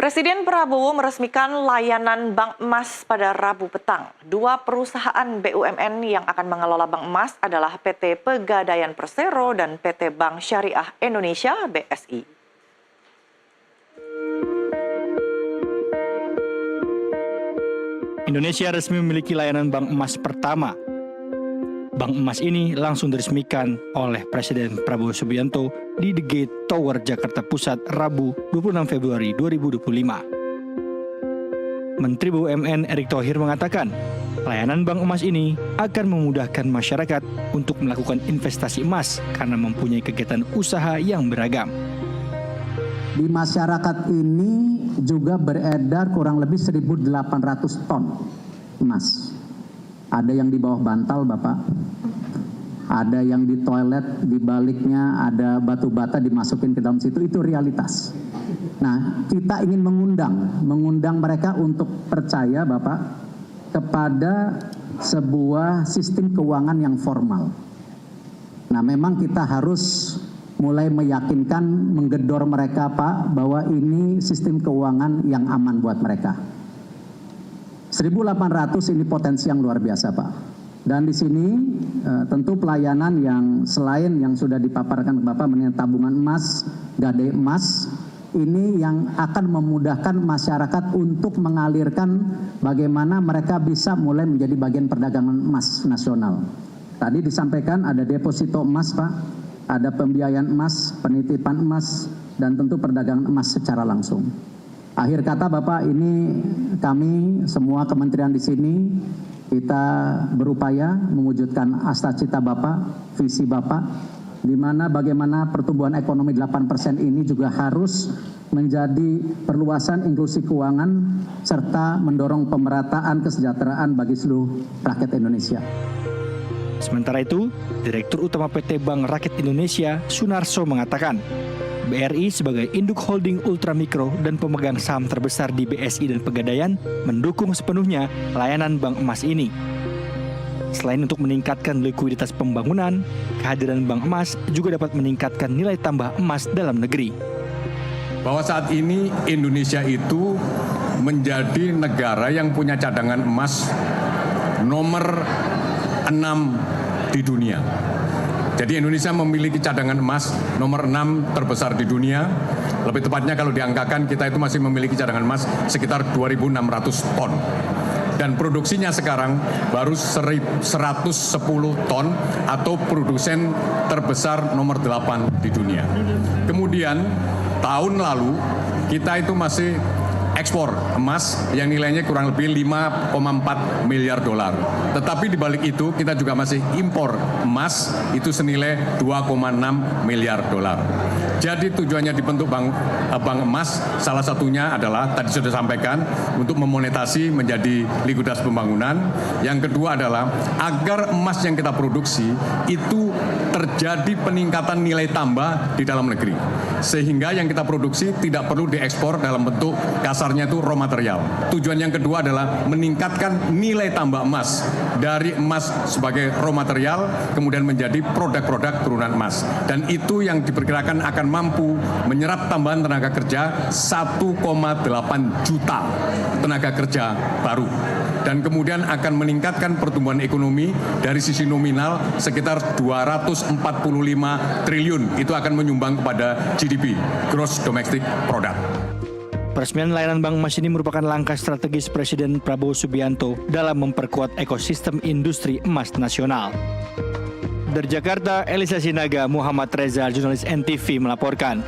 Presiden Prabowo meresmikan layanan Bank Emas pada Rabu petang. Dua perusahaan BUMN yang akan mengelola Bank Emas adalah PT Pegadaian Persero dan PT Bank Syariah Indonesia (BSI). Indonesia resmi memiliki layanan Bank Emas pertama. Bank Emas ini langsung diresmikan oleh Presiden Prabowo Subianto di The Gate Tower, Jakarta Pusat, Rabu 26 Februari 2025. Menteri BUMN Erick Thohir mengatakan, layanan Bank Emas ini akan memudahkan masyarakat untuk melakukan investasi emas karena mempunyai kegiatan usaha yang beragam. Di masyarakat ini juga beredar kurang lebih 1.800 ton emas. Ada yang di bawah bantal, Bapak. Ada yang di toilet, di baliknya ada batu bata dimasukin ke dalam situ, itu realitas. Nah, kita ingin mengundang mereka untuk percaya, Bapak, kepada sebuah sistem keuangan yang formal. Nah, memang kita harus mulai meyakinkan, menggedor mereka, Pak, bahwa ini sistem keuangan yang aman buat mereka. 1.800 ini potensi yang luar biasa, Pak. Dan di sini tentu pelayanan yang selain yang sudah dipaparkan ke Bapak mengenai tabungan emas, gadai emas, ini yang akan memudahkan masyarakat untuk mengalirkan bagaimana mereka bisa mulai menjadi bagian perdagangan emas nasional. Tadi disampaikan ada deposito emas, Pak, ada pembiayaan emas, penitipan emas, dan tentu perdagangan emas secara langsung. Akhir kata, Bapak, ini kami semua kementerian di sini kita berupaya mewujudkan asta-cita Bapak, visi Bapak, di mana bagaimana pertumbuhan ekonomi 8% ini juga harus menjadi perluasan inklusi keuangan serta mendorong pemerataan kesejahteraan bagi seluruh rakyat Indonesia. Sementara itu, Direktur Utama PT Bank Rakyat Indonesia, Sunarso, mengatakan, BRI sebagai induk holding ultramikro dan pemegang saham terbesar di BSI dan Pegadaian mendukung sepenuhnya layanan Bank Emas ini. Selain untuk meningkatkan likuiditas pembangunan, kehadiran Bank Emas juga dapat meningkatkan nilai tambah emas dalam negeri. Bahwa saat ini Indonesia itu menjadi negara yang punya cadangan emas nomor 6 di dunia. Jadi Indonesia memiliki cadangan emas nomor 6 terbesar di dunia. Lebih tepatnya kalau diangkakan kita itu masih memiliki cadangan emas sekitar 2.600 ton. Dan produksinya sekarang baru 110 ton atau produsen terbesar nomor 8 di dunia. Kemudian tahun lalu kita itu masih ekspor emas yang nilainya kurang lebih 5,4 miliar dolar. Tetapi di balik itu kita juga masih impor emas itu senilai 2,6 miliar dolar. Jadi tujuannya dibentuk bank emas salah satunya adalah tadi sudah sampaikan untuk memonetasi menjadi likuiditas pembangunan. Yang kedua adalah agar emas yang kita produksi itu terjadi peningkatan nilai tambah di dalam negeri. Sehingga yang kita produksi tidak perlu diekspor dalam bentuk kasarnya itu raw material. Tujuan yang kedua adalah meningkatkan nilai tambah emas dari emas sebagai raw material kemudian menjadi produk-produk turunan emas. Dan itu yang diperkirakan akan mampu menyerap tambahan tenaga kerja 1,8 juta tenaga kerja baru. Dan kemudian akan meningkatkan pertumbuhan ekonomi dari sisi nominal sekitar 245 triliun. Itu akan menyumbang kepada GDP, Gross Domestic Product. Peresmian layanan Bank Emas ini merupakan langkah strategis Presiden Prabowo Subianto dalam memperkuat ekosistem industri emas nasional. Dari Jakarta, Elisa Sinaga, Muhammad Reza, jurnalis NTV melaporkan.